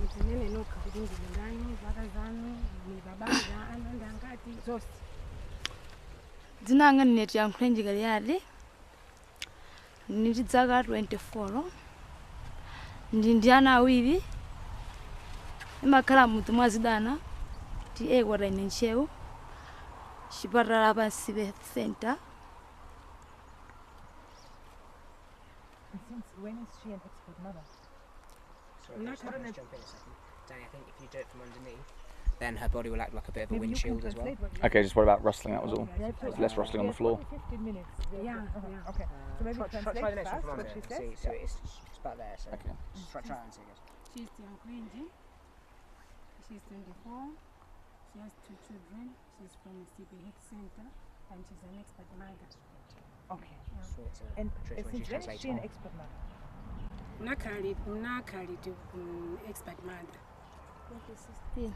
Mzinene noka kudingi ndani vakazanu mibabanga ananda ngati zosi. Dzinanga neti yankhulenji kaliyadi. Ndi dzaka 24. Ndi ana awiri. Imakhala mudzi mwazidana. Ti kwata ine nchewu. Chipatala pa Sibe Center. And since when is she an expert mother? Sorry, just jump in a second. Danny, I think if you do it from underneath, then her body will act like a bit of a windshield as well. Okay, just worry about rustling, that was all. Less rustling on the floor. 15 minutes. Yeah. Okay. So maybe Try the next one fast from what under. she See, says. so it's about there. So Okay. just try and see it. She's Yankwenji. She's 24. She has 2 children. She's from CBH Center and she's an expert mother. Okay. So it's And Patricia, when she since when is translates she an on. expert mother? Nakali to expert mother. 2016.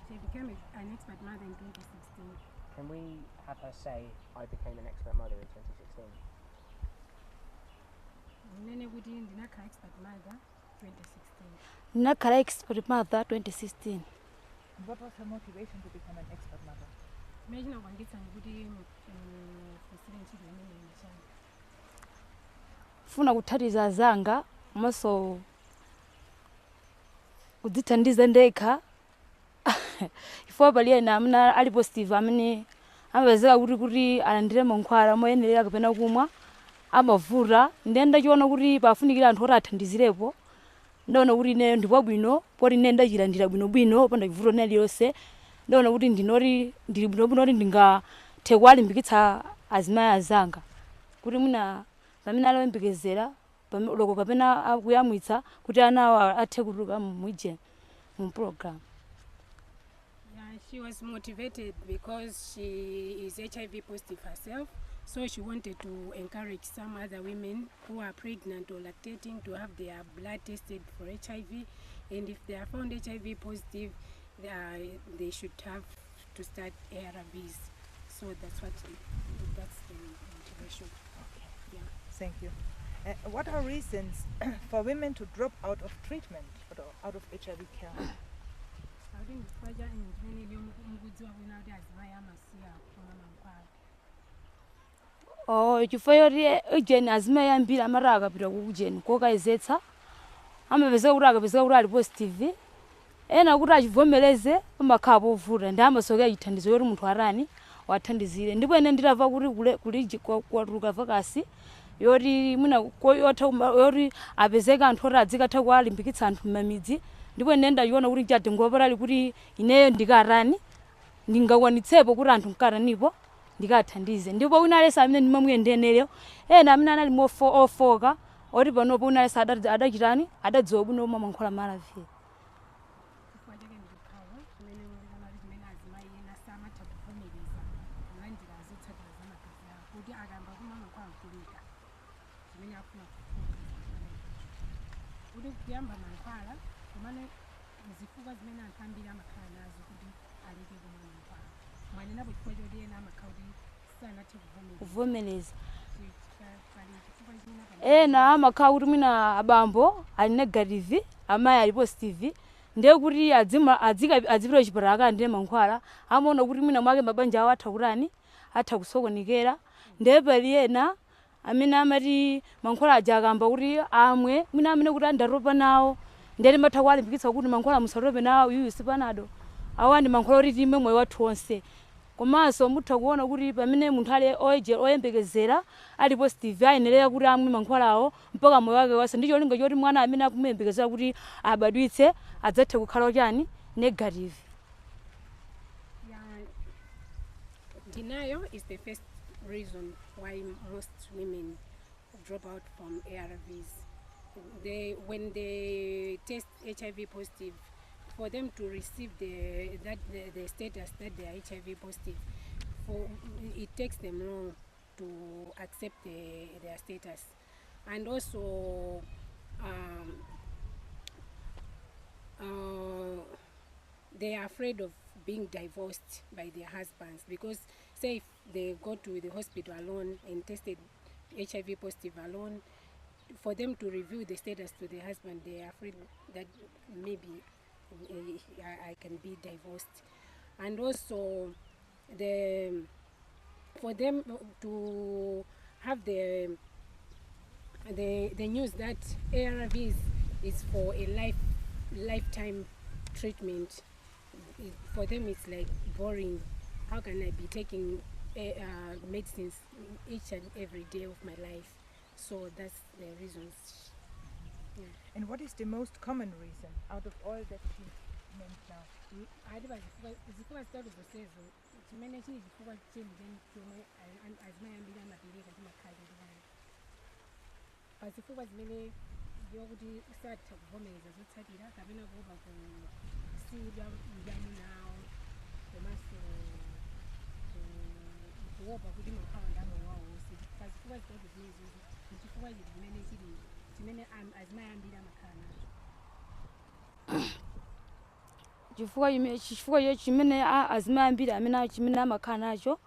She became an expert mother in 2016. Can we have her say, I became an expert mother in 2016? Nene kuti ndinakhala expert mother 2016. Nakhala expert mother 2016. And what was her motivation to become an expert mother? Imagine wangitsa kuti kusire ntchito imene inachana. Funa kuthandiza zanga maso kudzithandiza ndekha. Ifo paliye na amene ali positive amene amapezeka kuti alandire mankhwala moyenera kapena kumwa amavuta ndenda chiona kuti pafunikira anthu oti athandizirepo ndaona kuti ine ndipo bwino poti ine ndachilandira bwinobwino panda chivuto nali yonse ndaona kuti ndinoti ndili bwinobwino kuti ndingathe kuwalimbikitsa azimayi azanga kuti mwina pamene aliyembekezera loko kapena akuyamwitsa kuti anawo athe kutuluka mwije mu program. She was motivated because she is HIV positive herself, so she wanted to encourage some other women who are pregnant or lactating to have their blood tested for HIV, and if they are found HIV positive, they should have to start ARVs. So that's the motivation. Okay. Yeah. Thank you. What are reasons for women to drop out of treatment or out of HIV care? Chifukwa choti ujeni azimayi ambiri amati akapita kujeni kokayezetsa amapezeka kuti akapezeka kuti ali positive ena kuti achivomereze amakhala povuta ndi amasokera chithandizo yoti munthu arani wathandizire ndipo ine nditava kuti kuli kwatuluka vakasi yoti mwina yoti apezeka anthu oti adzikatha kuwalimbikitsa anthu m'mamidzi ndipo ine ndachiona kuti nchatengo patali kuti ineyo ndikarani ndingakwanitsepo kuti anthu nkaranipo ndikathandize ndipo wina alesa amene ndimamuyendenereyo ena amene anali ofoka oti panopo wina alesa adachitani adadziwa bwino omwe mankhwala malavi. kuyamba mankhwala kumane zifukwa zimene anthu ambiri amakhala nazo kuti aleke kumwa mankhwala mwanenapo chifukwa choti ena amakhala kuti sanathe kuvomereza ena amakhala kuti mwina abambo ali negative amayi ali positive ndiye kuti adzipita chipatala akalandire mankhwala amaona kuti mwina mwake mabanja awo atha kutani atha kusokonekera ndiye pali ena amene amati mankhwala aja akamba kuti amwe mwina amene kuti andatopa nawo ndiye timatha kuwalimbikitsa kuti mankhwala musatope nawo iyu sipanado awa ndi mankhwala oti timwe moyo wathu wonse komanso mutha kuona kuti pamene munthu ali oyembekezera ali positive ayenera kuti amwe mankhwalawo mpaka moyo wake wonse ndicho linga choti mwana amene akumuyembekezera kuti abadwitse adzathe kukhala chani negative. Denial is the first reason why most women drop out from ARVs. When they test HIV positive, for them to receive the status that they are HIV positive, it takes them long to accept their status, and also they are afraid of being divorced by their husbands because say if they go to the hospital alone and tested HIV positive alone, for them to review the status to the husband, they are afraid that maybe I can be divorced. And also for them to have the news that ARVs is for a lifetime treatment. For them it's like boring. How can I be taking medicines each and every day of my life? So that's the reasons. Yeah. And what is the most common reason out of all that she meant now? Zikuwa zitatu zosezo chimene chili chifukwa cheni chomwe azimayambira amapereka chimakhala ndivani pazifukwa zimene yokuti usatha kuvomereza zotsatira kapena kuopa kusiyidwa mdani nawo komanso kuopa kuti makhala ndamoyo wawo wonse pazifukwa zitatu zimenezozi nchifukwa chiti chimene chili chimene azimayambira amakhala nacho chifukwa icho chimene azimayambira amene chimene amakhala nacho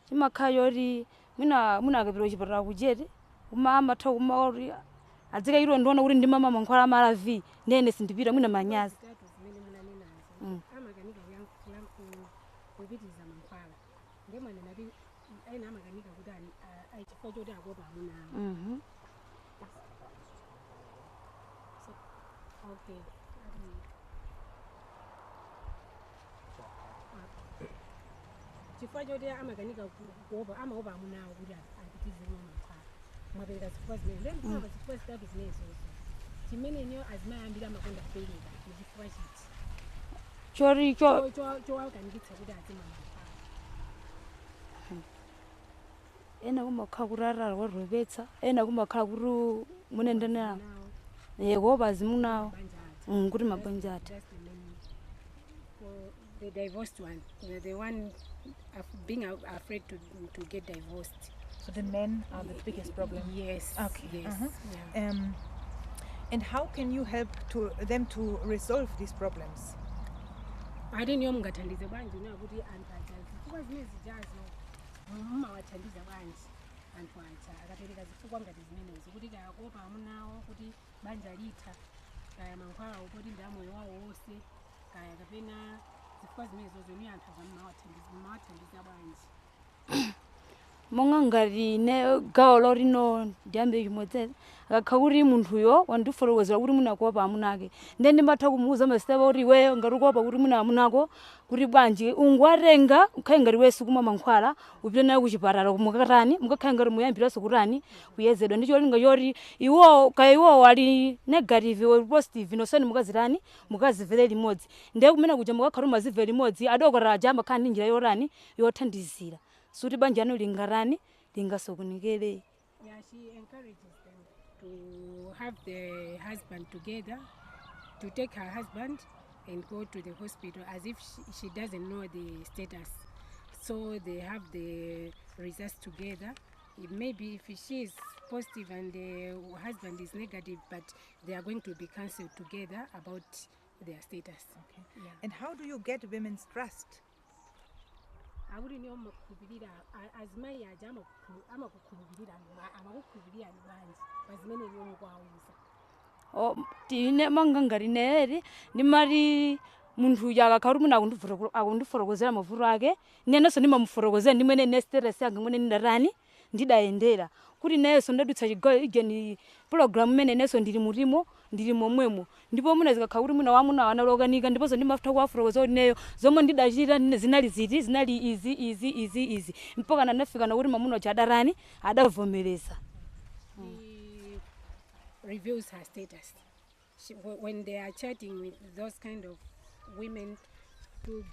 chimakhala yoti mwina akapita chipatala kujeti kuma amatha kuma oti adzikayiro ndiona kuti ndimama mankhwala amala v ndene sindipita mwina manyazi zitatu zimene munanenazo amakanika kupitiriza mankhwala ndemwana nati aina amakanika kuti chifukwa choti akuopa amunawo. Okay. Chifukwa choti amakanika kuopa amaopa amunawo kuti apitirize mankhwala mwapereka zifukwa zimene ndemukamba zifukwa zitatu zimenezozo chimene nyo azimayambira amakonda kupereka muchifukwa chiti chori chowakanikitsa kuti azima mankhwala ena kumakhala kuti arara warwepetsa ena kumakhala kuti munendenera kuopa azimunawo kuti mabanja ati. That's the main. For the divorced one, the one being afraid to get divorced. So the men are the biggest problem. Yes. Okay. Yes. Yeah. And how can you help them to resolve these problems? I don't know mungathandize banje nakuti antajazi kuba zimene zijazo mumawathandiza banje anthu aja akapereka zifukwa ngati zimenezo kuti kayakopa amunawo kuti banja litha kaya mankhwala kuti ndi amoyo wawo wonse kaya kapena zifukwa zimenezozo ni anthu mumawathandiza banje. monga ngati ne gawo lorino ndiyambe chimodzi akakhala kuti munthuyo wandifotokozera kuti munakuopa amunake ndiye ndimatha kumuwuza masitepa kuti iweyo ngati ukuopa kuti muna amunako kuti bwanji ungwatenga ukhale ngati wesu kumwa mankhwala upite naye kuchipatala mukakatani mukakhale ngati muyambiranso kutani kuyezedwa ndi cholinga choti iwowo ali negative or positive nosoni mukazitani mukazivere limodzi ndiye kumene kuja mukakhala mumazivere limodzi adokotala aja amakhala ndi njira yotani yothandizira suti banja anu lingarani lingasokunikere. Yeah, she encourages them to have the husband together, to take her husband and go to the hospital as if she doesn't know the status. So they have the results together. Maybe if she is positive and the husband is negative, but they are going to be counseled together about their status. Okay. Yeah. And how do you get women's trust? I wouldn't know as my ajama amakukhulupirira amakukhulupirira banje bazimene yomukwawuza tine manga ngati neri ndimati munthu uja akakhala kuti muna akundifotokozera mavuto ake nenenso ndimamufotokozera ndimene ne stress yanga mwene ndatani ndidayendera kuti nenso ndadutsa chigawo igeni program imene nenso ndili mutimo ndili momwemo ndipo muna zikakhala kuti muna wamuna analokanika ndiponso ndimafuta kuwafotokozera kuti neyo zomwe ndidachita zinali ziti zinali izi mpaka nanafika nakuti mamuna uja adarani adavomereza. Reviews her status. When they are chatting with those kind of women, to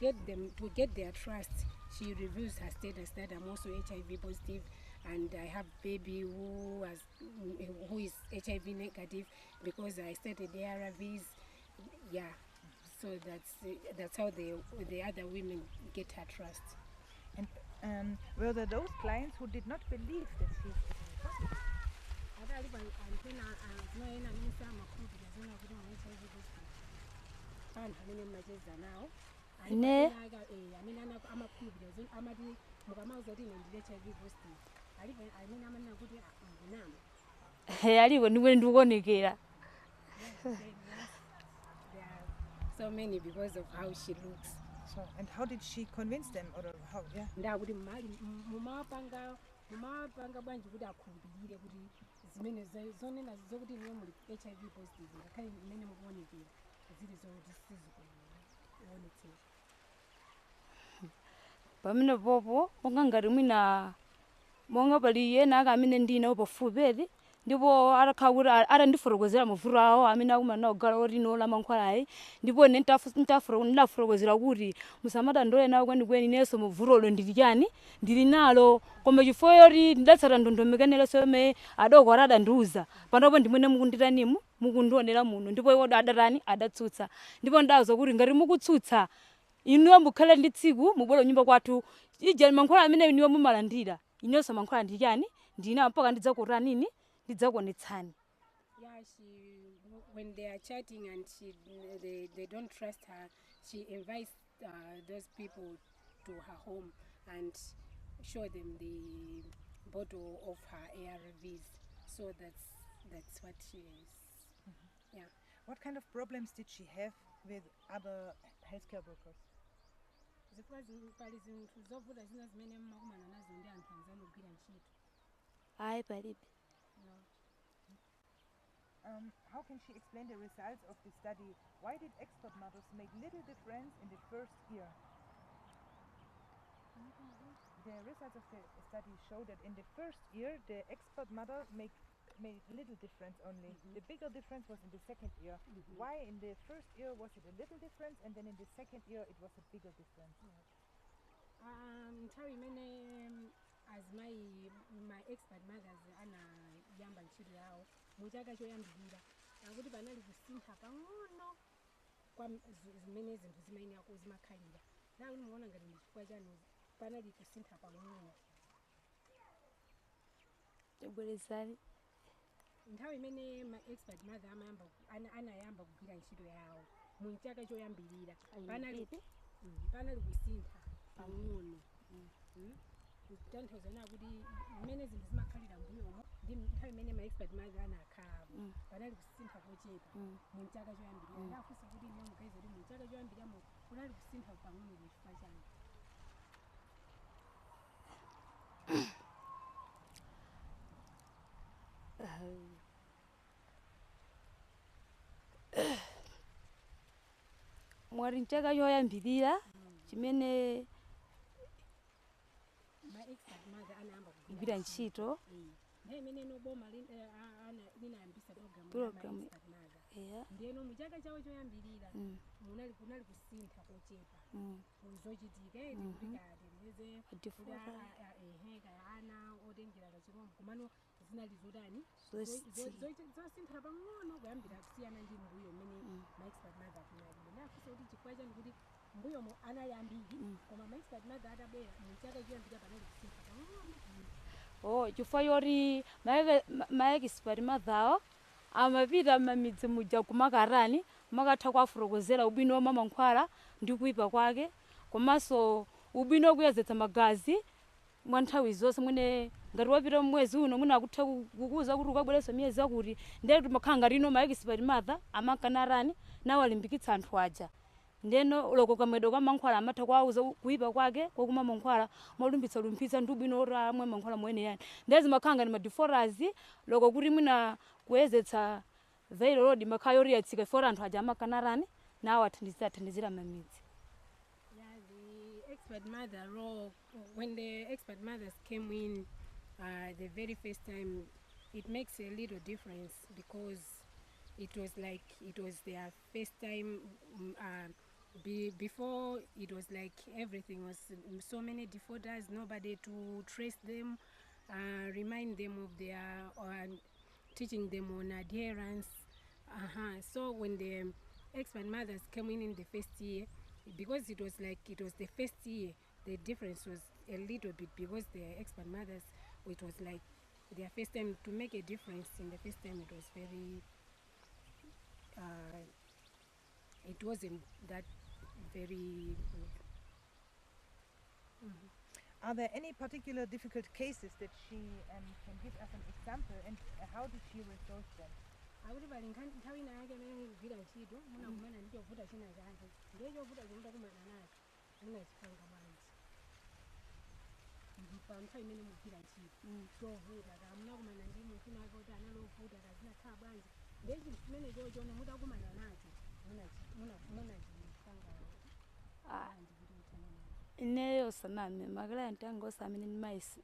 get their trust, she reviews her status that I'm also HIV positive and I have baby who is HIV negative because I started the ARVs. Yeah, so that's how the other women get her trust. And were there those clients who did not believe that she's HIV positive? alipo ndimwe ndikuonekera. Yes, there are so many because of how she looks. So, and how did she convince them, or how? Yeah. Ndakuti mumapanga bwanji kuti akhulupirire kuti zimene zonena zokuti niwe muli HIV positive ngakhale mmene mukuonekera zili zokuti sizikuonetsera. Pamene popo monga ngati mwina monga pali yena aka amene ndinawo pafupi ndipo atakhala kuti atandifotokozera mavuto awo amene akumana kugala oti nola mankhwalayi ndipo ine ndafotokozera kuti musamatandole nawo kwenikweni inenso mavutolo ndili chani ndili nalo koma chifukwa yoti ndidatsata ndondomekeneleso yomwe adoko adandiuza panopo ndimene mukunditanimo mukundionera muno ndipo iwo adatani adatsutsa ndipo ndawuza kuti ngati mukutsutsa inuyo mukhale ndi tsiku mubwere nyumba kwathu ija mankhwala amene inuyo mumalandira inenso mankhwala ndili chani ndina mpaka ndidzakuta nini ndidzakuonetsani. Yeah, when they are chatting and they don't trust her, she invites those people to her home and show them the bottle of her ARVs. So that's what she is. Yeah. What kind of problems did she have with other healthcare workers? Ayi palibe. How can she explain the results of the study? Why did expert mothers make little difference in the first year? The results of the study show that in the first year, the expert mother made little difference only. The bigger difference was in the second year. Why in the first year was it a little difference, and then in the second year it was a bigger difference? As my expert mothers ana yamba ntchito yawo muchaka choyambirira akuti panali kusintha pang'ono kwa zimene zinthu zimayenera zimakhalira nakuti muona ngati chifukwa chani panali kusintha pang'ono. Tibwerezani nthawi imene ma expert mother anayamba kugwira ntchito yawo mu chaka choyambirira panali kusintha pang'ono. Kutanthauza kuti mmene zinthu zimakhalira mbuyomo ndi nthawi imene ma expert mother anakhalako panali kusintha kochepa mu chaka choyambirira ndafunsa kuti ine mukaiza kuti mu chaka choyambiramo kunali kusintha pang'ono chifukwa chani. mwati mchaka choyambirira chimene kugwira ntchito program ndiyeno muchaka chawo choyambirira kunali kusintha kochepa zochitika tikatendeze kaya ana otengera kachirombo komano zinali zotani zosintha pang'ono kuyambira kusiyana ndi mbuyo mmene ma expert mother kunali nafunsa kuti chifukwa chani kuti mbuyomo anali ambiri koma ma expert mother atabwera muchaka choyambirira panali kusintha pang'ono. chifukwa yoti ma expert mother amapita m'midzi muja kumakarani makatha kuwafotokozera ubwino wa mankhwala ndi kuyipa kwake komanso ubwino kuyezetsa magazi mwa nthawi zonse mwene ngati wapita mwezi uno mwina akutha kukuza kuti ukabwerenso miyezi yakuti ndeti makhala ngati ino ma expert mother amakanarani nawo alimbikitsa anthu aja ndeno loko kamwedo ka mankhwala amatha kuwauza kuyipa kwake kokuma mankhwala molumbitsa ndi ubwino oti amwe mankhwala moyenera ndezi makhala ngati ma deforers loko kuti mwina kuyezetsa veilo lodi makhala yoti yatsika ifora anthu aja amakanarani nawo athandizira mamidzi. Yeah, the expert mother role, when the expert mothers came in the very first time, it makes a little difference because it was their first time. Before it was like everything was so many disorders, nobody to trace them, remind them of their teaching them on adherence. So when the expert mothers came in the first year, because it was the first year, the difference was a little bit because the expert mothers, it was like their first time to make a difference. In the first time, it was very, it wasn't that very good. Are there any particular difficult cases that she can give us an example, and how did she resolve them? akuti pali nthawi ina yake amene mugwira ntchito munakumana ndi chovuta china chake ndiye chovuta chomudakumana nacho munachipanga bwanji pa nthawi imene mugwira ntchito chovuta ka munakumana ndi munthu wake kuti analovuta kazinakhala bwanji ndiye chinthu chimene chochona mudakumana nacho munachipanga bwanji kuti muthanane ineyo saname maklayenti anga onse amene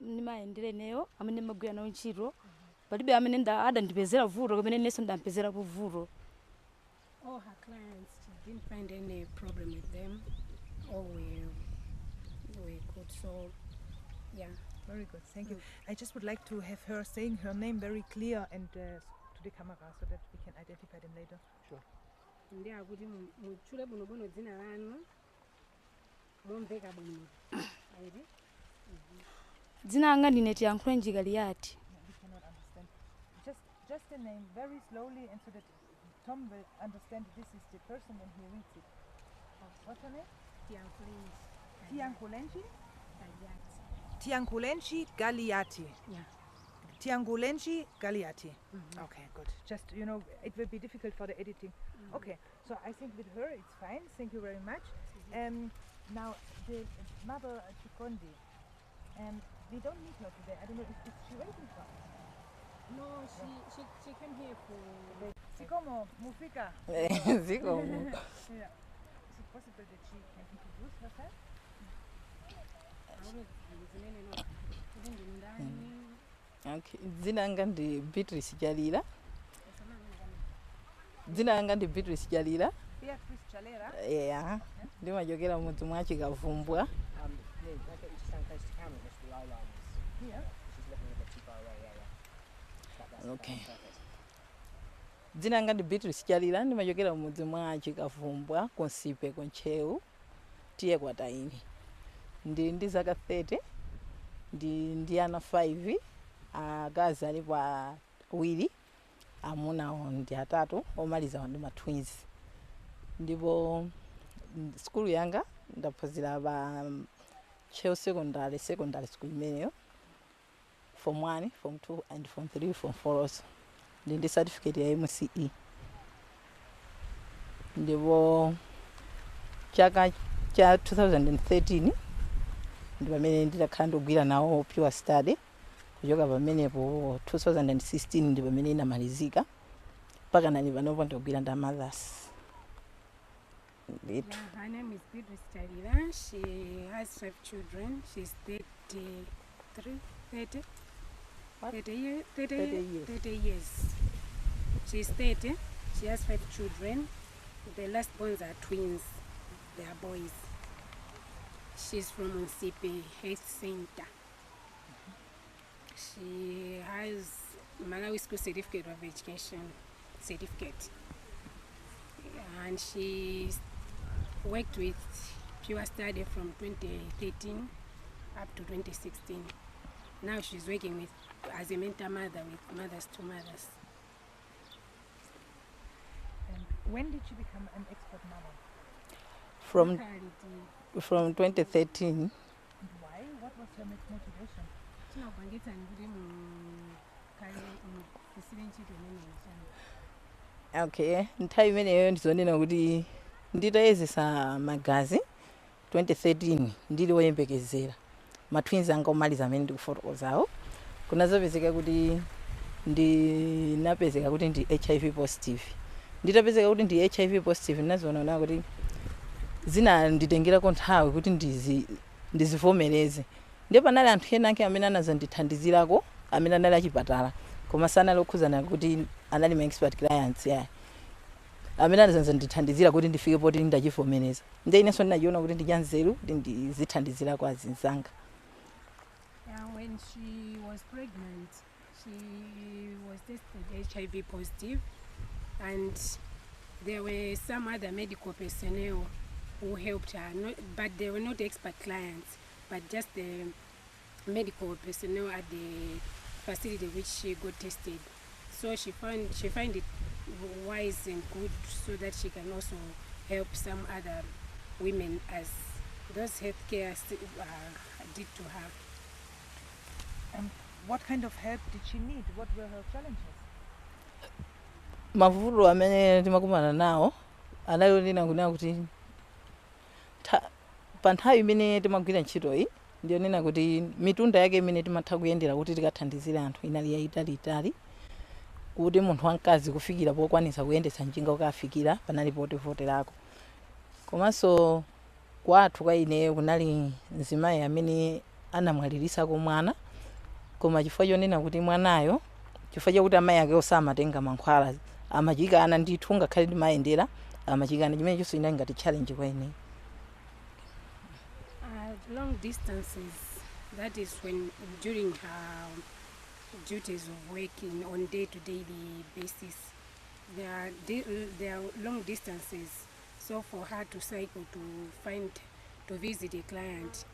ndimayendere neyo amene ndimagwira nawo ntchito palibe amene adandipezera vuto kapena inenso ndampezerapo vuto. All her clients, she didn't find any problem with them. All were good. So, yeah. Very good, thank you. I just would like to have her saying her name very clear and to the camera so that we can identify them later. Sure. Ndiye akuti muchule bwinobwino dzina lanu momveka bwino. Ayi. Dzina langa ndine Tiyankhule Njikaliyati. We cannot understand. Just the name very slowly, and so that Tom will understand this is the person when he reads it. What's her name? Tiyankulenji? Tiyankulenji Galiati. Yeah. Tiyankulenji Galiati. Okay, good. Just, you know, it will be difficult for the editing. Okay, so I think with her it's fine. Thank you very much. Now, the mother Chikondi, we don't meet her today. I don't know, is she waiting for us? No, she came here for... Sikomo, Mufika. Sikomo. Yeah. Is it possible that she can introduce herself? Okay. Dzina langa ndi Beatrice Jalila. Dzina langa ndi Beatrice Jalila. Beatrice Jalila? Yeah. Ndimachokera mudzi mwa Chikavumbwa. Can I get you to stand close to camera, just the eye lines? Here? She's looking a bit too far away, yeah. Okay. That's perfect. Dzina langa ndi Beatrice Jalila, ndimachokera mudzi mwa Chikavumbwa, Konsipe, Koncheu, tiye Kwataini. Ndi zaka 30, ndi ana 5, akazi alipo awiri, amunawo ndi atatu, omaliza ndi ma twins. Ndipo skulu yanga ndaphunzira pa Cheu secondary school imeneyo, Form 1, Form 2, and Form 3, Form 4 also. Ndi certificate ya MCE. Ndipo chaka cha 2013 ndi pamene ndidakhala ndikugwira nawo pure study. Kuchoka pamenepo 2016 ndi pamene inamalizika mpaka nani panopo ndikugwira nda mothers. Yeah, her name is Beatrice Jalila. She has 5 children. She's 30 years. She's 30. She has 5 children. The last ones are twins. They are boys. She's from Onsipe Health Center. She has Malawi School Certificate of Education certificate. And she worked with Pure Study from 2013 up to 2016. Now she's working as a mentor mother with Mothers to Mothers. And when did she become an expert mother? From 2013. And why? What was her motivation? Okay, nthawi imeneyo ndizonena kuti nditayezesa magazi 2013 ndili woyembekezera matwins anga omaliza amene ndikufotokozawo kunazapezeka kuti ndinapezeka kuti ndi HIV positive. Nditapezeka kuti ndi HIV positive nazoona kuti zina nditengerako nthawi kuti ndizivomereze. Ndipo panali anthu ena anke amene anazandithandizirako amene anali achipatala koma sanali okhuzana kuti anali ma expert clients ya amene anazandithandizira kuti ndifike poti ndachivomereza. Ndiye inenso ndinachiona kuti ndichanzeru kuti ndizithandizirako azinzanga. When she was pregnant, she was tested HIV positive, and there were some other medical personnel who helped her, but they were not expert clients, but just the medical personnel at the facility which she got tested. So she find it wise and good so that she can also help some other women as those healthcare did to her. And what kind of help did she need? What were her challenges? Mavuto amene timakumana nawo analionena kunena kuti pa nthawi imene timagwira ntchitoyi ndionena kuti mitunda yake imene timatha kuyendera kuti tikathandizire anthu inali yayitalitali kuti munthu wamkazi kufikira pokwanisa kuyendetsa njinga ukafikira panali potivoterako. Komanso kwathu kwa ineyo kunali mzimayi amene anamwalirisako mwana, koma chifukwa chonena kuti mwanayo chifukwa chakuti amayi ake osamatenga mankhwala amachikana ndithu ngakhale timayendera amachikana, chimene chonso inali ngati challenge kwa ineyo. Long distances, that is when during her duties of working on day-to-day basis, there are long distances. So for her to cycle to visit a client,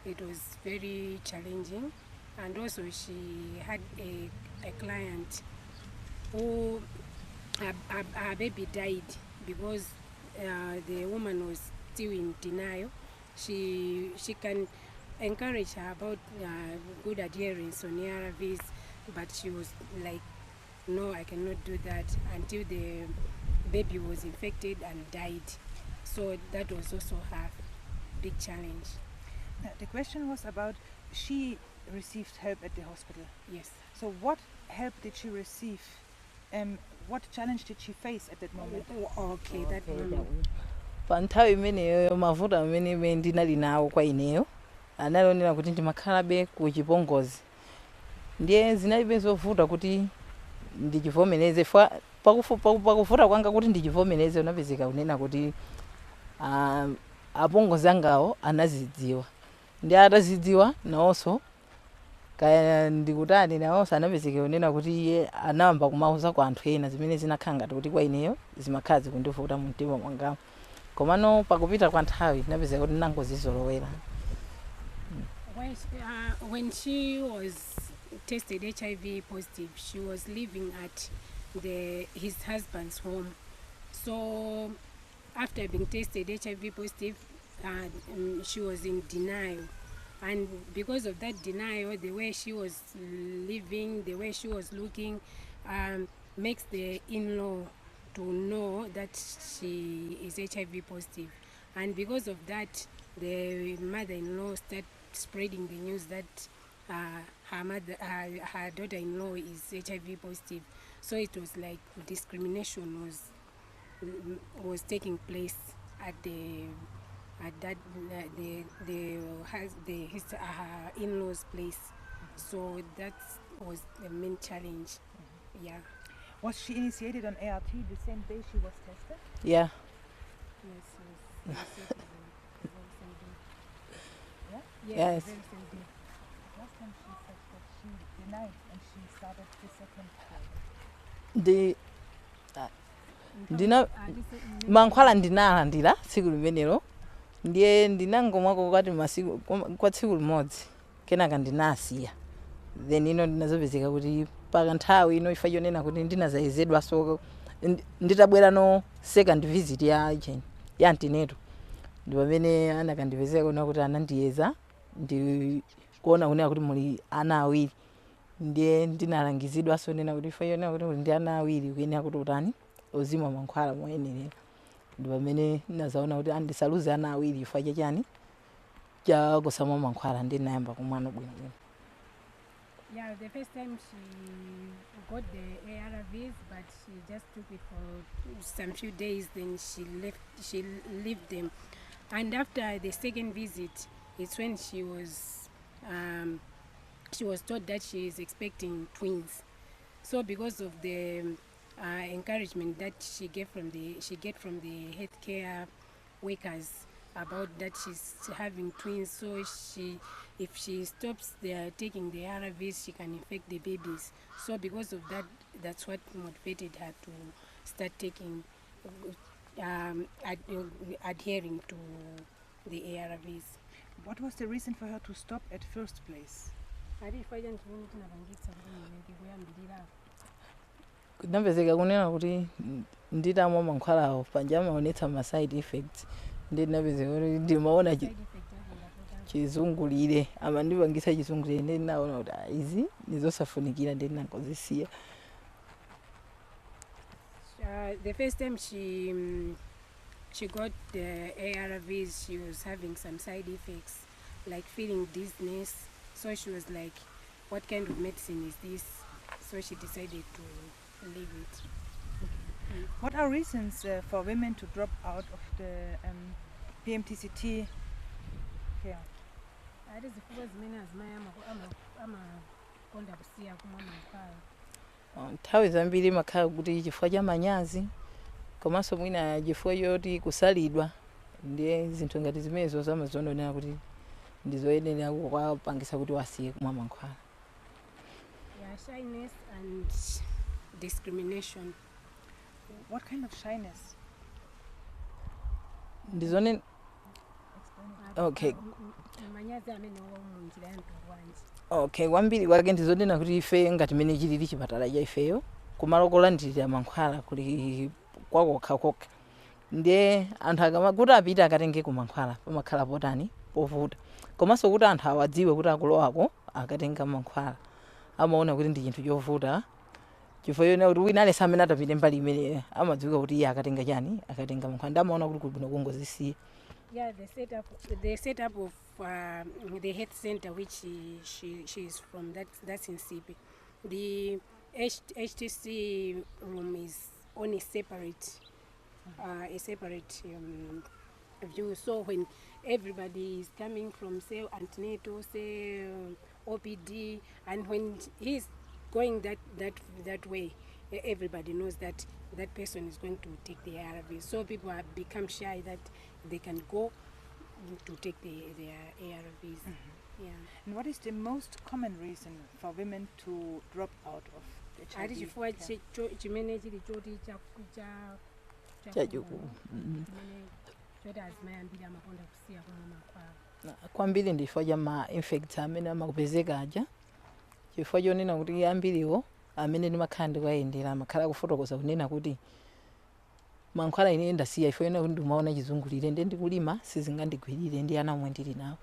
it was very challenging. And also she had a client who her baby died because the woman was still in denial. She can encourage her about good adherence on ARVs, but she was like, no, I cannot do that, until the baby was infected and died. So that was also her big challenge. The question was about she received help at the hospital. Yes. So what help did she receive? What challenge did she face at that moment? Okay, that moment. Pa nthawi imeneyo mavuto amene ndinali nawo kwa ineyo analionera kuti ndimakhalabe ku chipongozi, ndiye zinalibe zovuta kuti ndichivomereze. Pakuvuta kwanga kuti ndichivomereze unapezeka kunena kuti apongozi angawo anazidziwa, ndi atazidziwa nawonso kaya ndikutani nawonso anapezeka kunena kuti iye anayamba kumauza kwa anthu ena zimene zinakhala ngati kuti kwa ineyo zimakhala zikundivuta mu mtima mwanga. Komano pakupita kwa nthawi ndinapezeka kuti nangozizolowera. When she was tested HIV positive, she was living at his husband's home. So after being tested HIV positive, she was in denial. And because of that denial, the way she was living, the way she was looking, makes the in-law to know that she is HIV positive. And because of that, the mother-in-law started spreading the news that her daughter-in-law is HIV positive. So it was like discrimination was taking place at her in-laws' place. So that was the main challenge. Yeah. Was she initiated on ART the same day she was tested? Yeah. Yes. Yes. Very same day. Last time she said that she denied and she started the second time. Mankhwala ndinalandira tsiku limenelo, ndiye ndinangomwako kati masiku kwa tsiku limodzi kenaka ndinasiya. Then ino ndinazopezeka kuti paka nthawi ino ifa yonena kuti ndinazayezedwa, so nditabwera no second visit ya antenatal ndi pamene anakandipezeka kuona kuti anandiyeza ndi kuona kunena kuti muli ana awiri, ndiye ndinalangizidwa so nena kuti ifa yonena kuti ndi ana awiri kuyenera kuti utani uzimwa mankhwala moyenera. Ndi pamene ndinazaona kuti andisaluze ana awiri ifa chachani cha kusamwa mankhwala ndi nayamba kumwana bwino. Yeah, the first time she got the ARVs, but she just took it for some few days, then she left them. And after the second visit, it's when she was told that she is expecting twins. So because of the encouragement that she get from the healthcare workers about that she's having twins, so if she stops taking the ARVs, she can infect the babies. So because of that, that's what motivated her to start taking adhering to the ARVs. What was the reason for her to stop at first place? Ndapezeka kunena kuti nditamwa mankhwalawo panja amaonetsa ma side effects, ndi ndapezeka kuti ndimaona chizungulire amandipangisa chizungulire ndinaona kuti izi ndizosafunikira ndinangozisiya. The first time she got the ARVs, she was having some side effects, like feeling dizziness. So she was like, what kind of medicine is this? So she decided to leave it. What are reasons for women to drop out of the PMTCT care? Nthawi zambiri makhala kuti chifukwa cha manyazi komanso mwina chifukwa choti kusalidwa ndiye zinthu ngati zimenezo zamazononera kuti ndizoyenera kukapangisa kuti wasiye kumwa mankhwala. Yeah, shyness and discrimination. What kind of shyness? Ndizone okay. Okay, kwambiri kwake ndizonena kuti ife ngati mene chilili chipatala cha ifeyo kumalo kolandirira mankhwala kuli kwakokha ndiye anthu akamakuti apita akatenge kumankhwala pamakhala potani povuta komanso kuti anthu awadziwe kuti akulowako akatenga mankhwala amaona kuti ndi chinthu chovuta chifukwa yona kuti wina alesi amene atapite mbali imene amadziwika kuti iye akatenga chani akatenga mankhwala ndi amaona kuti kubwino kungozisiya. Yeah, the setup of the health center which she is from, that's in Sipi. The HTC room is on a separate view. So when everybody is coming from, say, antenatal, say, OPD, and when he's going that way, everybody knows that that person is going to take the ARVs. So people have become shy that they can go to take their ARVs. Yeah. And what is the most common reason for women to drop out of HIV kwambiri ndi chifukwa cha ma infects amene amakupezeka aja chifukwa chonena kuti ambiriwo amene ndimakhala ndikuyendera amakhala kufotokoza kunena kuti mankhwala ine ndasiya ifo yona kuti ndimaona chizungulire ndi ndikulima sizingandigwirire ndi ana omwe ndili nawo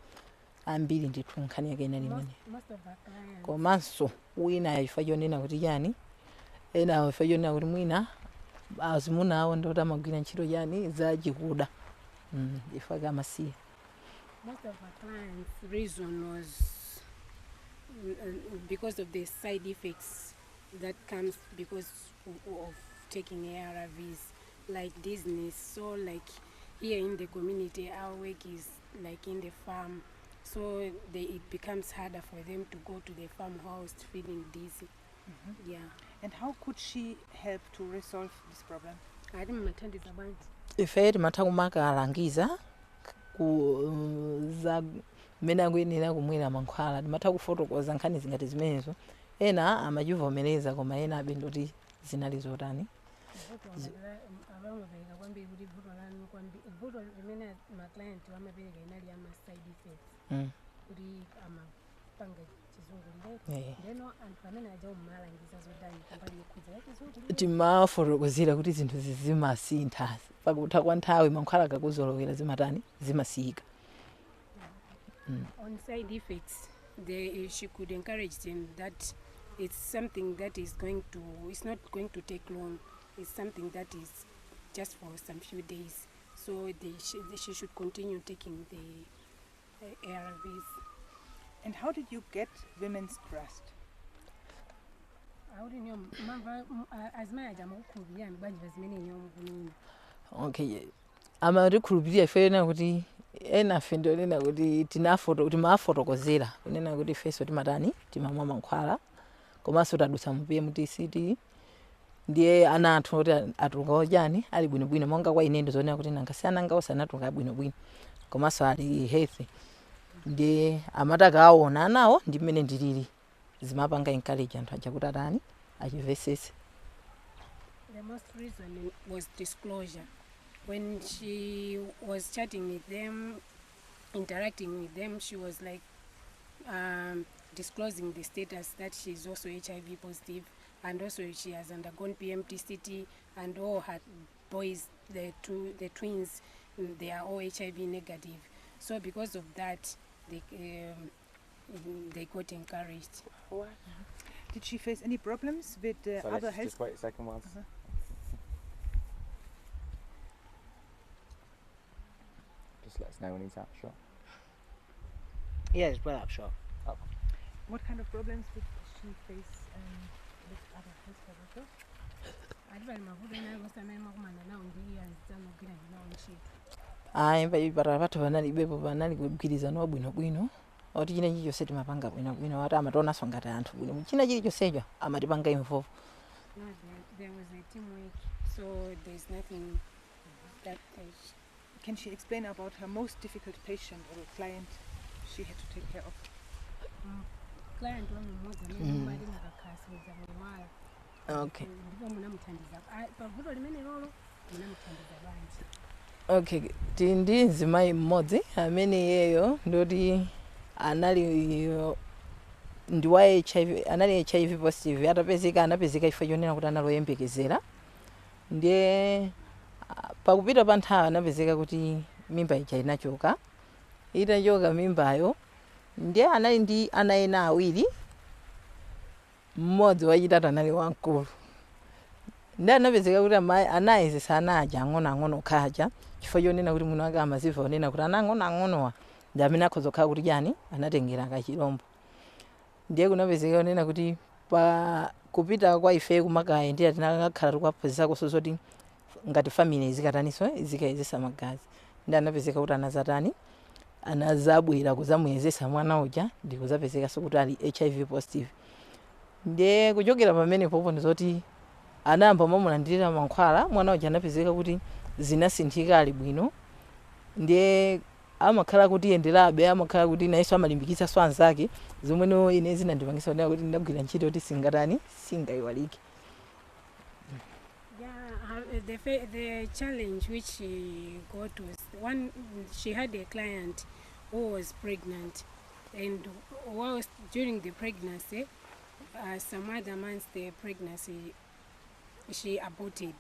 ambiri ndithu nkhani yake ina limene komanso wina chifukwa chonena kuti yani ena chifukwa chonena kuti mwina azimuna awo ndoti amagwira ntchito yani zachikuda chifukwa kamasiya. Most of our clients' reason was because of the side effects that comes because of taking ARVs, like dizziness. So like here in the community, our work is like in the farm, so it becomes harder for them to go to the farmhouse feeling dizzy. Yeah. And how could she help to resolve this problem? I didn't attend this about. Ife timatha kumakalangiza za mmene akuyenera kumwera mankhwala timatha kufotokoza nkhani zingati zimenezo ena amachivomereza koma ena abendoti zinali zotani. Timafotokozera kuti zinthu zimasintha pakutha kwa nthawi mankhwala akakuzolowera zimatani zimasiyika. On side effects, she could encourage them that it's something that is it's not going to take long. It's something that is just for some few days. So she should continue taking the ARVs. And how did you get women's trust? Okay, amatikhulupirira ifena kuti ena fendo nena kuti timafotokozera kunena kuti ifeso timatani timamwa mankhwala komanso tadutsa mu PMTCT ndiye ana athu oti atuluka ojani ali bwinobwino monga kwa ine ndizonena kuti nangasiyana nga osanatuluka bwinobwino komanso ali healthy ndiye amataka aona anawo ndi mmene ndilili zimapanga encourage anthu aja kuti atani achivesese. The most reason was disclosure. When she was chatting with them, interacting with them, she was like disclosing the status that she's also HIV positive, and also she has undergone PMTCT, and all her boys, the twins, they are all HIV negative. So because of that, they got encouraged. Did she face any problems with other health? Just wait a second whilst. Just let us know when he's out shot. Yeah, it's well up short. What kind of problems did she face with other healthcare workers? ayi pachipatala pathu panalibepo panali kugwirizana bwinobwino oti china chilichonse timapanga bwinobwino ati amationanso ngati anthu bwino china chilichonsecho amatipanga involve. No, there was a teamwork, so there's nothing that Can she explain about her most difficult patient or client she had to take care of? client wangu mmoja mbali nakakhasidza mwayo. Okay. Ndipo munamuthandiza pavuto limene lolo munamuthandiza bwanji? Okay, ndi mzimayi mmodzi amene yeyo ndoti anali ndi wa HIV, anali HIV positive, anapezeka chifukwa chonena kuti analoyembekezera. Ndiye pakupita pa nthawi anapezeka kuti mimba ija inachoka. Itachoka mimbayo ndiye anali ndi ana ena awiri, mmodzi wachitatu anali wamkulu. Ndiye anapezeka kuti anayezesa ana aja ang'onoang'ono khaja chifukwa chonena kuti munthu ake amaziva onena kuti ana ang'onoang'onowa ndi amene akhoza kukhala kuti chani anatengera kachirombo. Ndiye kunapezeka onena kuti pa kupita kwa ife kumakaya ndiye tinakhala tikuwaphunzitsakonso zoti ngati family izikataninso izikayezesa magazi. Ndiye anapezeka kuti anazatani anazabwera kuzamuyezesa mwana uja ndi kuzapezekanso kuti ali HIV positive. Ndiye kuchokera pamene popo ndizoti anayamba mamulandirira mankhwala, mwana uja anapezeka kuti zinasinthika ali bwino. Ndiye amakhala kuti yenderabe, amakhala kuti nayenso amalimbikitsa anzake zomwe ine zinandipangitsa onena kuti ndagwira ntchito kuti singayiwalike. Yeah, the challenge which she got was one. She had a client who was pregnant, and whilst during the pregnancy, some other months the pregnancy, she aborted.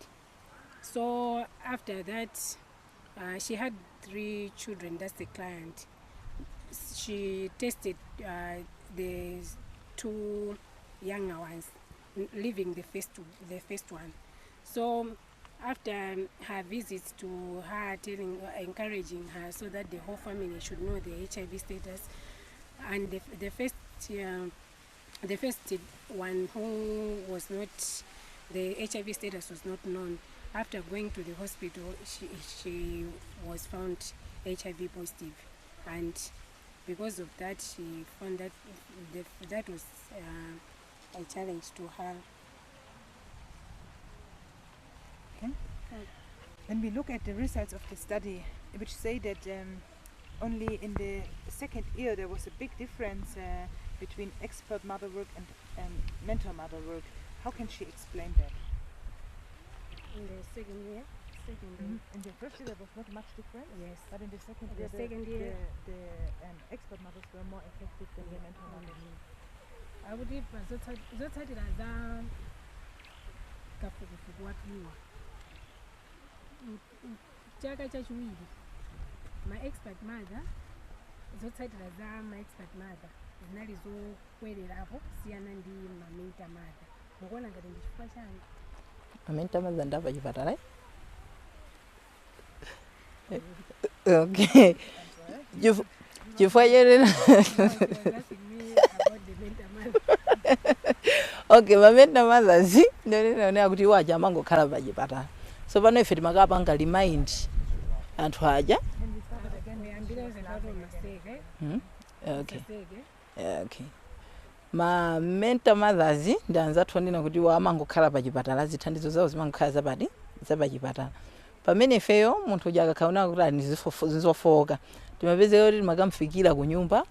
So after that, she had 3 children. That's the client. She tested the 2 younger ones, leaving the first one. So after her visits to her, encouraging her so that the whole family should know the HIV status, and the first one who was not, the HIV status was not known. After going to the hospital, she was found HIV positive, and because of that, she found that that was a challenge to her. Okay. When we look at the results of the study, which say that only in the second year there was a big difference between expert mother work and mentor mother work, how can she explain that? In the second year? In the first year there was not much difference, Yes. but in the second The year, second year- the expert mothers were more effective than the mentor mothers. Akuti zotsatira za kafukufuku wapiwa chaka chachiwiri ma-expert mother, zotsatira za ma-expert mother zinali zokwererapo kusiyana ndi ma-mentor mother. Mukuona ngati ndi chifukwa chani? Mentor mother ndapa chipatala. Okay. Chifukwa chenena. She was asking me about the mentor mother. Okay, mentor mothers ndonena kuti waja amangokhala pa chipatala. So pano ife timakapanga remind anthu aja. Can we start it again? Uyambire zikati umaseke. Okay. Maseke. Okay. Ma mentor mothers ndi anzathu onena kuti amangokhala pa chipatala, zithandizo zawo zimangokhala zapa chipatala. Pamene ifeyo munthu uja akakhaona kuti ali zizofowoka, timapezeka kuti timakamfikira ku nyumba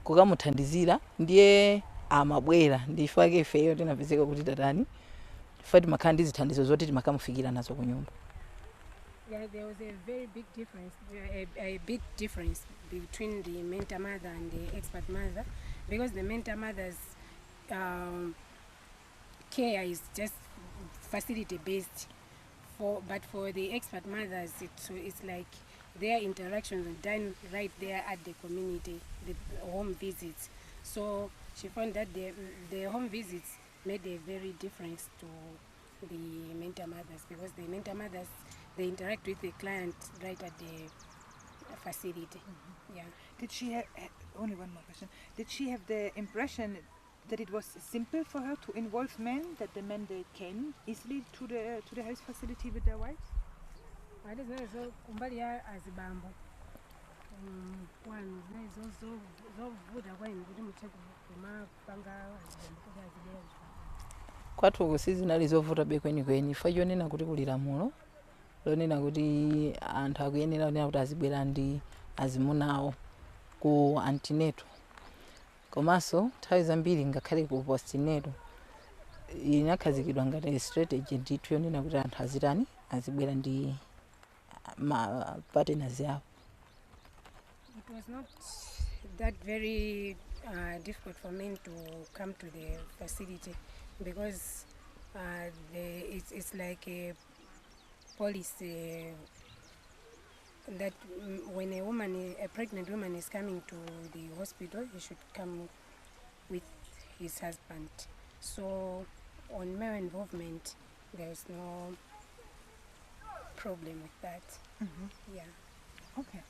kukamuthandizira, ndiye amabwera. Ndifukwa ifeyo tinapezeka kuti tatani chifukwa timakhala ndi zithandizo zoti timakamufikira nazo ku nyumba. Yeah, there was a very big difference, a big difference between the mentor mother and the expert mother, because the mentor mother's care is just facility based. But for the expert mothers, it's like their interactions are done right there at the community, the home visits. So she found that the home visits made a very difference to the mentor mothers, because the mentor mothers, they interact with the client right at the facility. Yeah. Did she have only one more question? Did she have the impression that it was simple for her to involve men, that the men they came easily to the health facility with their wives? Alizo kumbali ya azibambo kwanu nazo zovuda kwenu kuti muthe kumapanga azibambo kuti azibera kwathu kusizinali zovuta bekwenikweni ifa chonena kuti kuli lamulo lonena kuti anthu akuyenera kunena kuti azibwera ndi azimunawo ku antenatal, komanso nthawi zambiri ngakhale ku postnatal inakhazikidwa ngati strategy ndithu yonena kuti anthu azitani azibwera ndi partners yawo. It was not that very difficult for men to come to the facility, because it's like a policy that when a pregnant woman is coming to the hospital, he should come with his husband. So on male involvement, there is no problem with that. Yeah. Okay.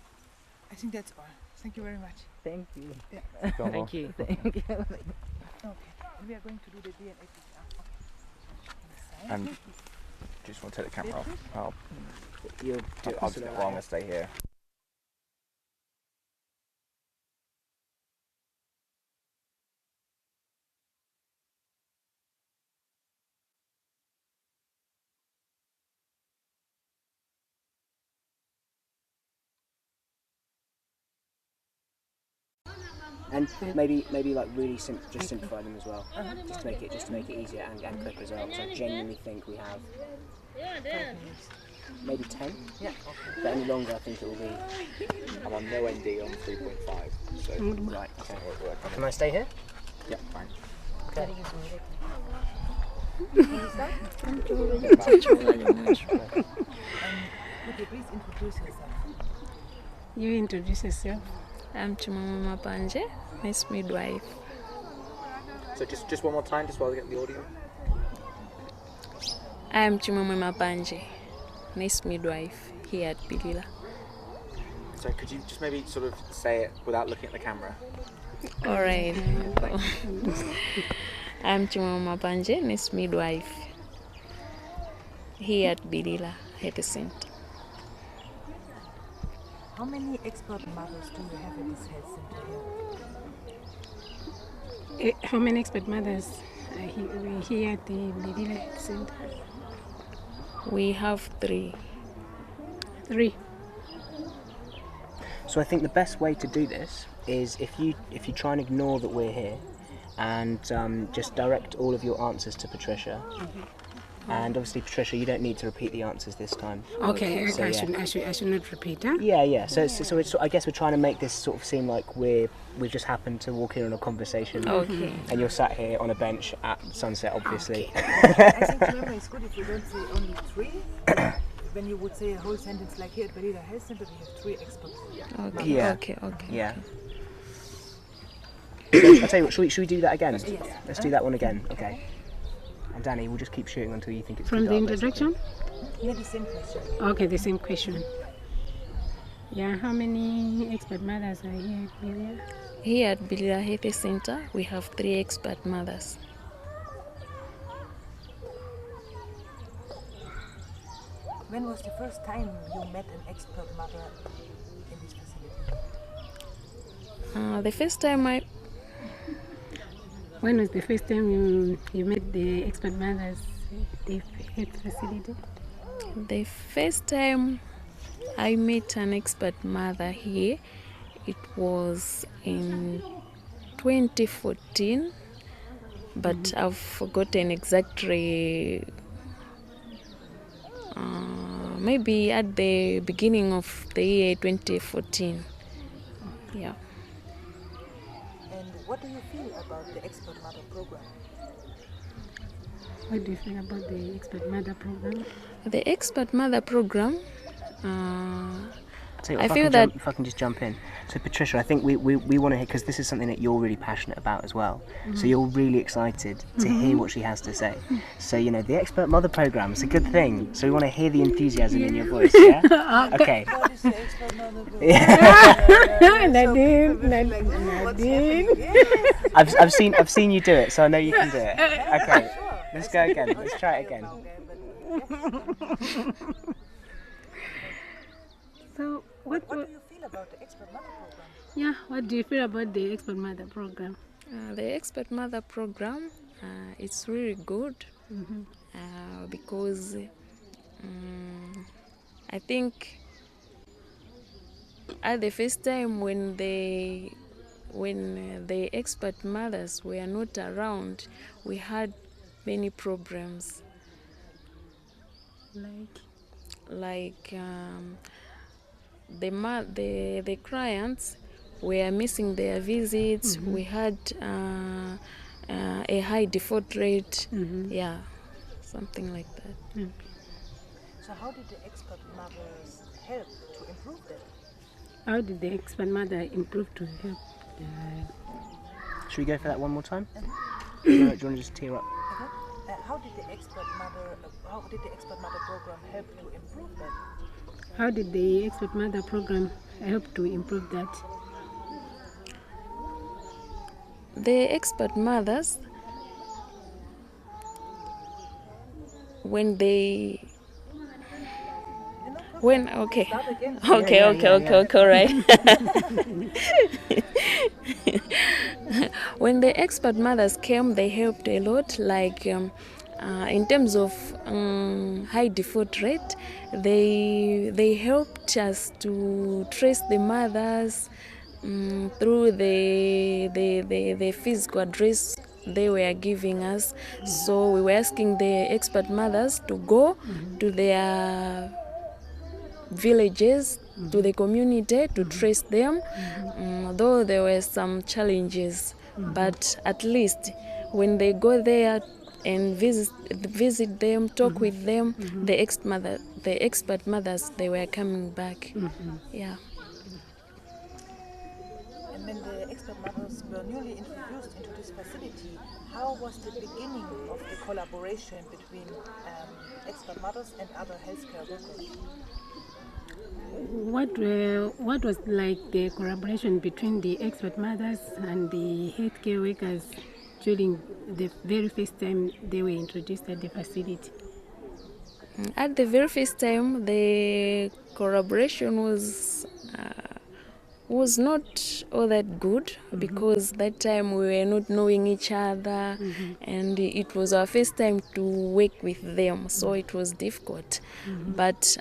I think that's all. Thank you very much. Thank you. Yeah. Thank you. Thank you. Okay. We are going to do the DNA PCR. Okay. And just want to take the camera off. Oh, You'll do it I'm opposite of going that. to stay here. And maybe like really just simplify them as well, just to make it easier and quicker as well. So I genuinely think we have maybe 10. Yeah. But any longer, I think it will be. I'm on no ND on 3.5. So Right. Okay. it will work. Can I stay here? Yeah, fine. Okay. Could you please introduce yourself? You introduce yourself. I'm Chimamama Panje, Miss Midwife. So just one more time, just while we get the audio. I'm Chimamama Panje, Miss Midwife here at Bilila. So could you just maybe sort of say it without looking at the camera? All right. I'm Chimamama Panje, Miss Midwife here at Bilila Health Center. How many expert mothers do you have in this health center here? How many expert mothers are here at the Medila Center? We have 3. 3. So I think the best way to do this is if you try and ignore that we're here, and just direct all of your answers to Patricia. And obviously, Patricia, you don't need to repeat the answers this time. Okay, So, I yeah. should not repeat, huh? Yeah. So it's, I guess we're trying to make this sort of seem like we've just happened to walk in on a conversation. Okay. And you're sat here on a bench at sunset, obviously. I think remember it's good if you don't say only 3. When you would say a whole sentence like here at Berliner Health Center, we have 3 experts. Okay. Yeah. Okay. Yeah. So, I'll tell you what, should we do that again? Yes. Let's do that one again. Okay. And Danny, we'll just keep shooting until you think it's From too the dark, introduction? Yeah, the same question. Okay, the same question. Yeah, how many expert mothers are here at Medila? Here at Bilila Health Center, we have 3 expert mothers. When was the first time you met an expert mother in this facility? The first time When was the first time you met the expert mothers at the health facility? The first time I met an expert mother here, it was in 2014, but I've forgotten exactly. Maybe at the beginning of the year 2014. Yeah. And what do you feel about the expert mother program? What do you feel about the expert mother program? The expert mother program, I feel that if I can just jump in. So Patricia, I think we want to hear, because this is something that you're really passionate about as well. So you're really excited to hear what she has to say. So the Expert Mother program is a good thing. So we want to hear the enthusiasm in your voice. Yeah. Okay. What is the Expert Mother program? Nadine. I've seen you do it, so I know you can do it. Okay. Let's go again. Let's try it again. So What do you feel about the Expert Mother program? yeah, what do you feel about the Expert Mother program? the Expert Mother program, it's really good because I think at the first time when the expert mothers were not around, we had many problems like the clients were missing their visits. We had a high default rate. Yeah, something like that. So how did the Expert Mothers help to improve that? How did the Expert Mother improve to help? Should we go for that one more time? Do you want to just tear up? How did the Expert Mother program help to improve that? How did the Expert Mother program help to improve that? The expert mothers, okay, all right. When the expert mothers came, they helped a lot, like in terms of high default rate, they helped us to trace the mothers through the physical address they were giving us. So we were asking the expert mothers to go to their villages, to the community, to trace them, though there were some challenges, but at least when they go there and visit them, talk with them, the expert mothers, they were coming back. Yeah. And when the Expert Mothers were newly introduced into this facility, how was the beginning of the collaboration between Expert Mothers and other healthcare workers? What was like the collaboration between the Expert Mothers and the healthcare workers during the very first time they were introduced at the facility? At the very first time, the collaboration was not all that good because that time we were not knowing each other, and it was our first time to work with them, so it was difficult. But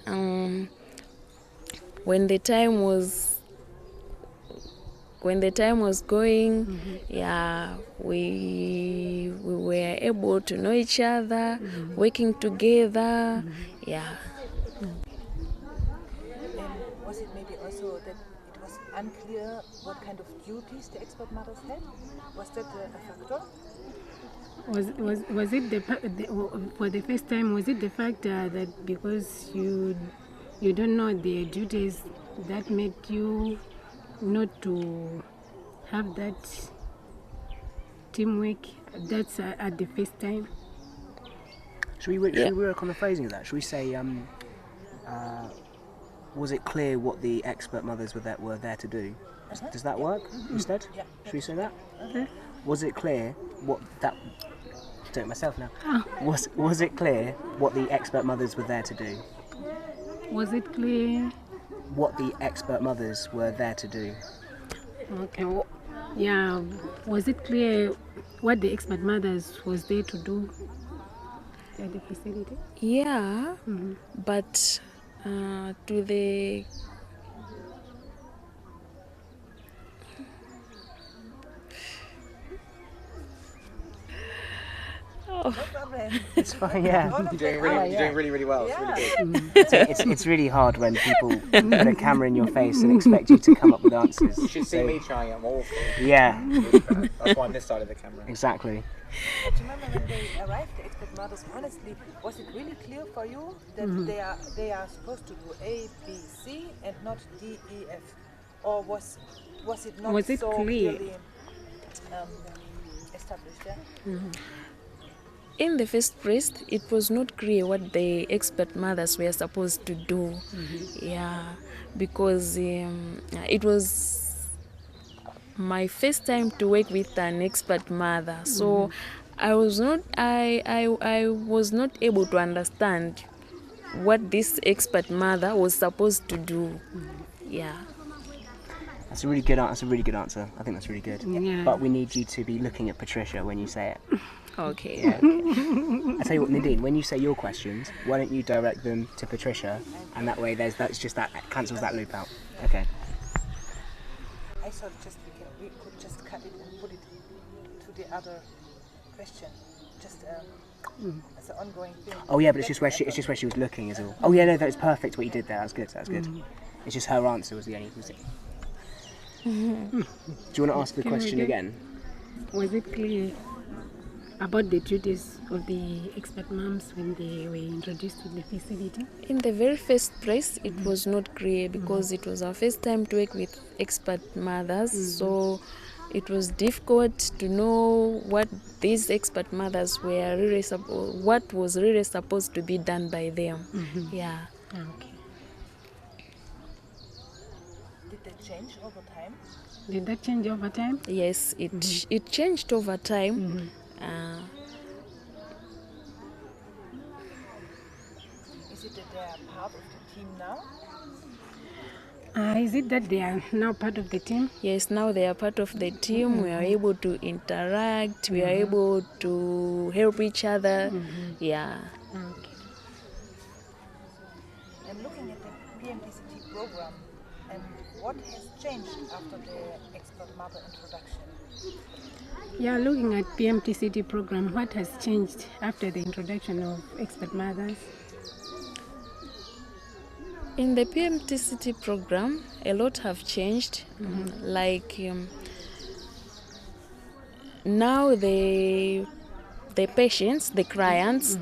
when the time was going, yeah, we were able to know each other, working together, yeah. Was it maybe also that it was unclear what kind of duties the Expert Mothers had? Was that a factor? Was it for the first time? Was it the fact that because you don't know their duties that made you not to have that teamwork? That's at the first time. Should we work on the phrasing of that? Should we say, was it clear what the expert mothers were there to do? Does that work instead? Yeah. Should we say that? Okay. Was it clear what that? Do it myself now. Was it clear what the expert mothers were there to do? Was it clear? What the expert mothers were there to do? Okay. Yeah. Was it clear what the Expert Mothers was there to do at the facility? Yeah, but to the No problem. It's fine, yeah. You're doing really well. Yeah. It's really good. It's really hard when people put a camera in your face and expect you to come up with answers. You should see me trying it. I'm awful. Yeah, That's why I'm this side of the camera. exactly. Do you remember when they arrived, the Expert mothers, honestly, was it really clear for you that they are supposed to do A, B, C, and not D, E, F, or was it not Was it so clear? clearly established? Yeah? In the first place, it was not clear what the expert mothers were supposed to do. Yeah, because it was my first time to work with an expert mother, so I was not able to understand what this expert mother was supposed to do. Yeah. That's a really good answer. I think that's really good. Yeah. But we need you to be looking at Patricia when you say it. Okay. Yeah. I tell you what, Nadine, when you say your questions, why don't you direct them to Patricia, and that way that cancels that loop out. Okay. I thought we could just cut it and put it to the other question, just as an ongoing thing. Oh yeah, but it's just where she was looking is all. Oh yeah, no, that was perfect what you did there. That was good. It's just her answer was the only. Do you want to ask the question again? Was it clear about the duties of the expert moms when they were introduced to the facility? In the very first place, it was not clear because it was our first time to work with expert mothers, so it was difficult to know what these expert mothers were really what was really supposed to be done by them. Yeah. Okay. Did they change over time? Did that change over time? Yes, it changed over time. Is it that they are part of the team now? Is it that they are now part of the team? Yes, now they are part of the team. We are able to interact. We are able to help each other. Yeah. Okay. And looking at the PMTCT program, what has changed after the expert mother introduction? Yeah, looking at PMTCT program, what has changed after the introduction of expert mothers? In the PMTCT program, a lot have changed. Like now the patients, the clients,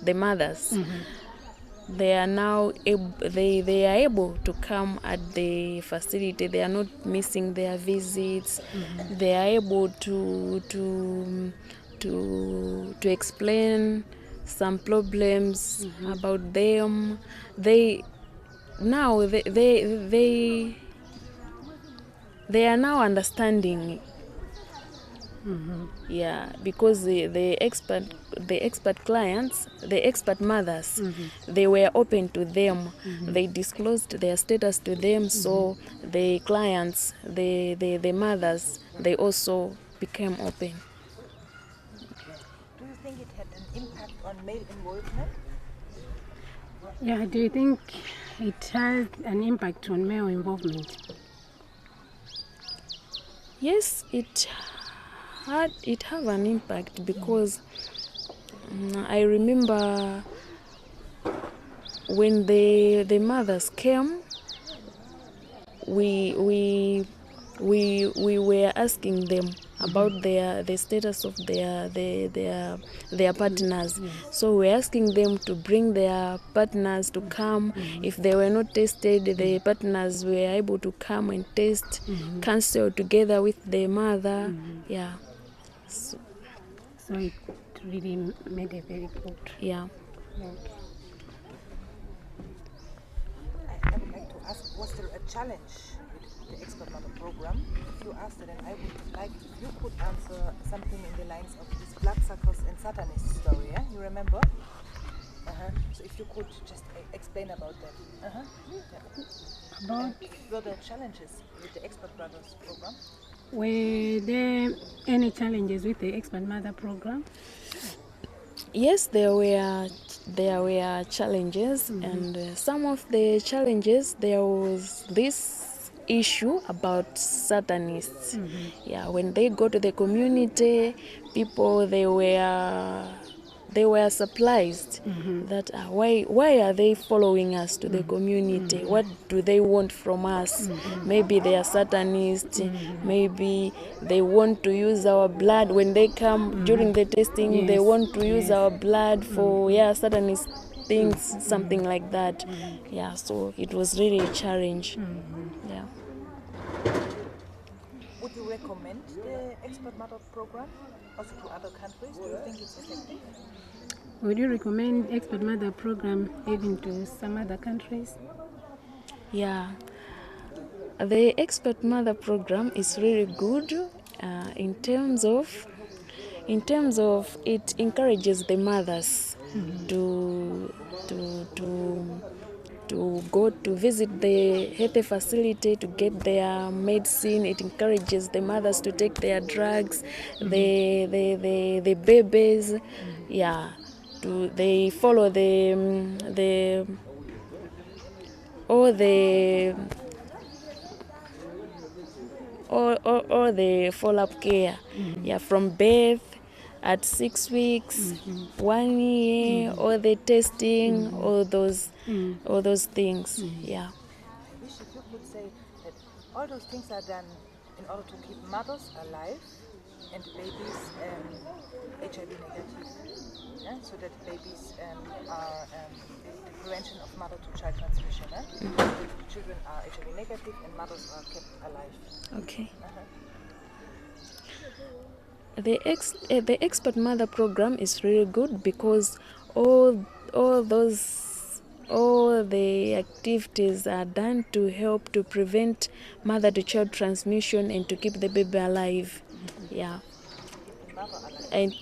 the mothers, they are now they are able to come at the facility. They are not missing their visits. They are able to explain some problems about them. They are now understanding. Yeah, because the expert clients, the expert mothers, they were open to them. They disclosed their status to them, so the clients, the mothers, they also became open. Do you think it had an impact on male involvement? Yeah, do you think it has an impact on male involvement? Yes, it have an impact because I remember when the mothers came, we were asking them about the status of their partners. So we're asking them to bring their partners to come. If they were not tested, the partners were able to come and test, counsel together with the mother. Yeah. So it really made a very good. Yeah. I would like to ask, was there a challenge with the expert mother program? If you asked it, and I would like if you could answer something in the lines of this bloodsuckers and Satanist story. Yeah, you remember? So if you could just explain about that. About Were there challenges with the expert brothers program? were there any challenges with the expert mother program? Yes, there were challenges, and some of the challenges, there was this issue about Satanists. Yeah, when they go to the community, people they they were surprised that why are they following us to the community? What do they want from us? Maybe they are Satanists, maybe they want to use our blood when they come during the testing. They want to use our blood for Satanist things, something like that. Yeah, so it was really a challenge. Yeah. Would you recommend the expert mother program also to other countries? Do you think it's effective? Would you recommend expert mother program even to some other countries? Yeah, the expert mother program is really good in terms of it encourages the mothers to go to visit the health facility to get their medicine. It encourages the mothers to take their drugs, the babies. Yeah, they follow all the follow-up care, from birth at 6 weeks, 1 year, all the testing, all those things. Yeah. I wish if you could say that all those things are done in order to keep mothers alive and babies HIV negative, so that babies are the prevention of mother-to-child transmission. Children are HIV negative and mothers are kept alive. Okay. The expert mother program is really good because all the activities are done to help to prevent mother-to-child transmission and to keep the baby alive. Yeah. Mother alive. And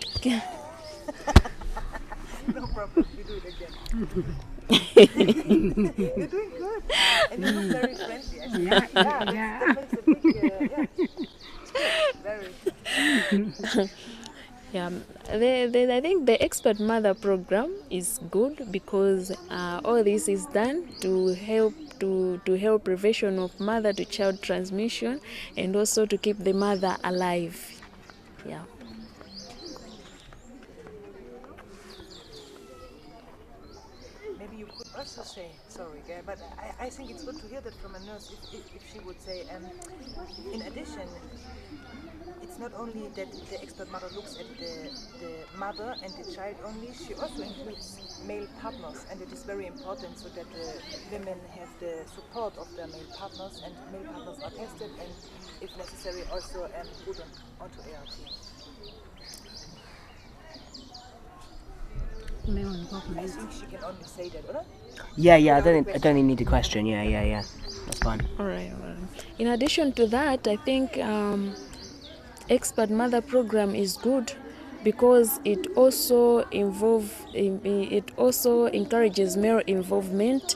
No problem, you do it again. You're doing good. And you look very friendly, actually. That makes a big, very. yeah, I think the expert mother program is good because all this is done to help prevention of mother-to-child transmission and also to keep the mother alive. Yeah. Maybe you could also say, sorry, but I think it's good to hear that from a nurse if she would say, in addition, it's not only that the expert mother looks at the mother and the child only, she also includes male partners, and it is very important so that the women have the support of their male partners, and male partners are tested and, if necessary, also put onto ART. I think she can only say that, right? Yeah. I don't even need a question. Yeah. That's fine. All right. In addition to that, I think expert mother program is good because it also encourages male involvement.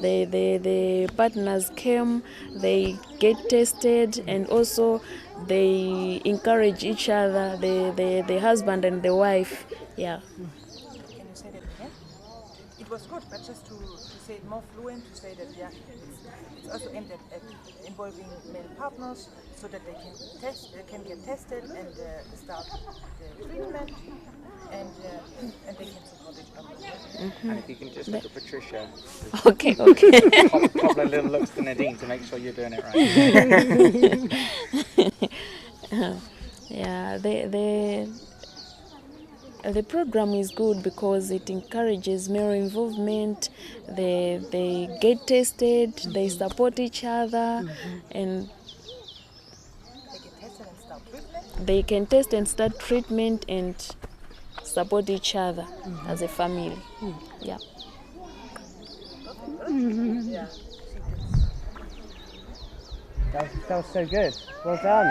The partners came, they get tested, and also they encourage each other, the husband and the wife. Yeah. Can you say that again? It was good, but just to say it more fluent, to say that it's also aimed at involving male partners so that they can get tested and start the treatment and they can support each other. And if you can just look at Patricia, Okay. couple of little looks to Nadine to make sure you're doing it right. Yeah, the program is good because it encourages male involvement. They get tested, they support each other, and They can test and start treatment. they can test and start treatment and support each other as a family. Yeah. Yeah. That was so good. Well done.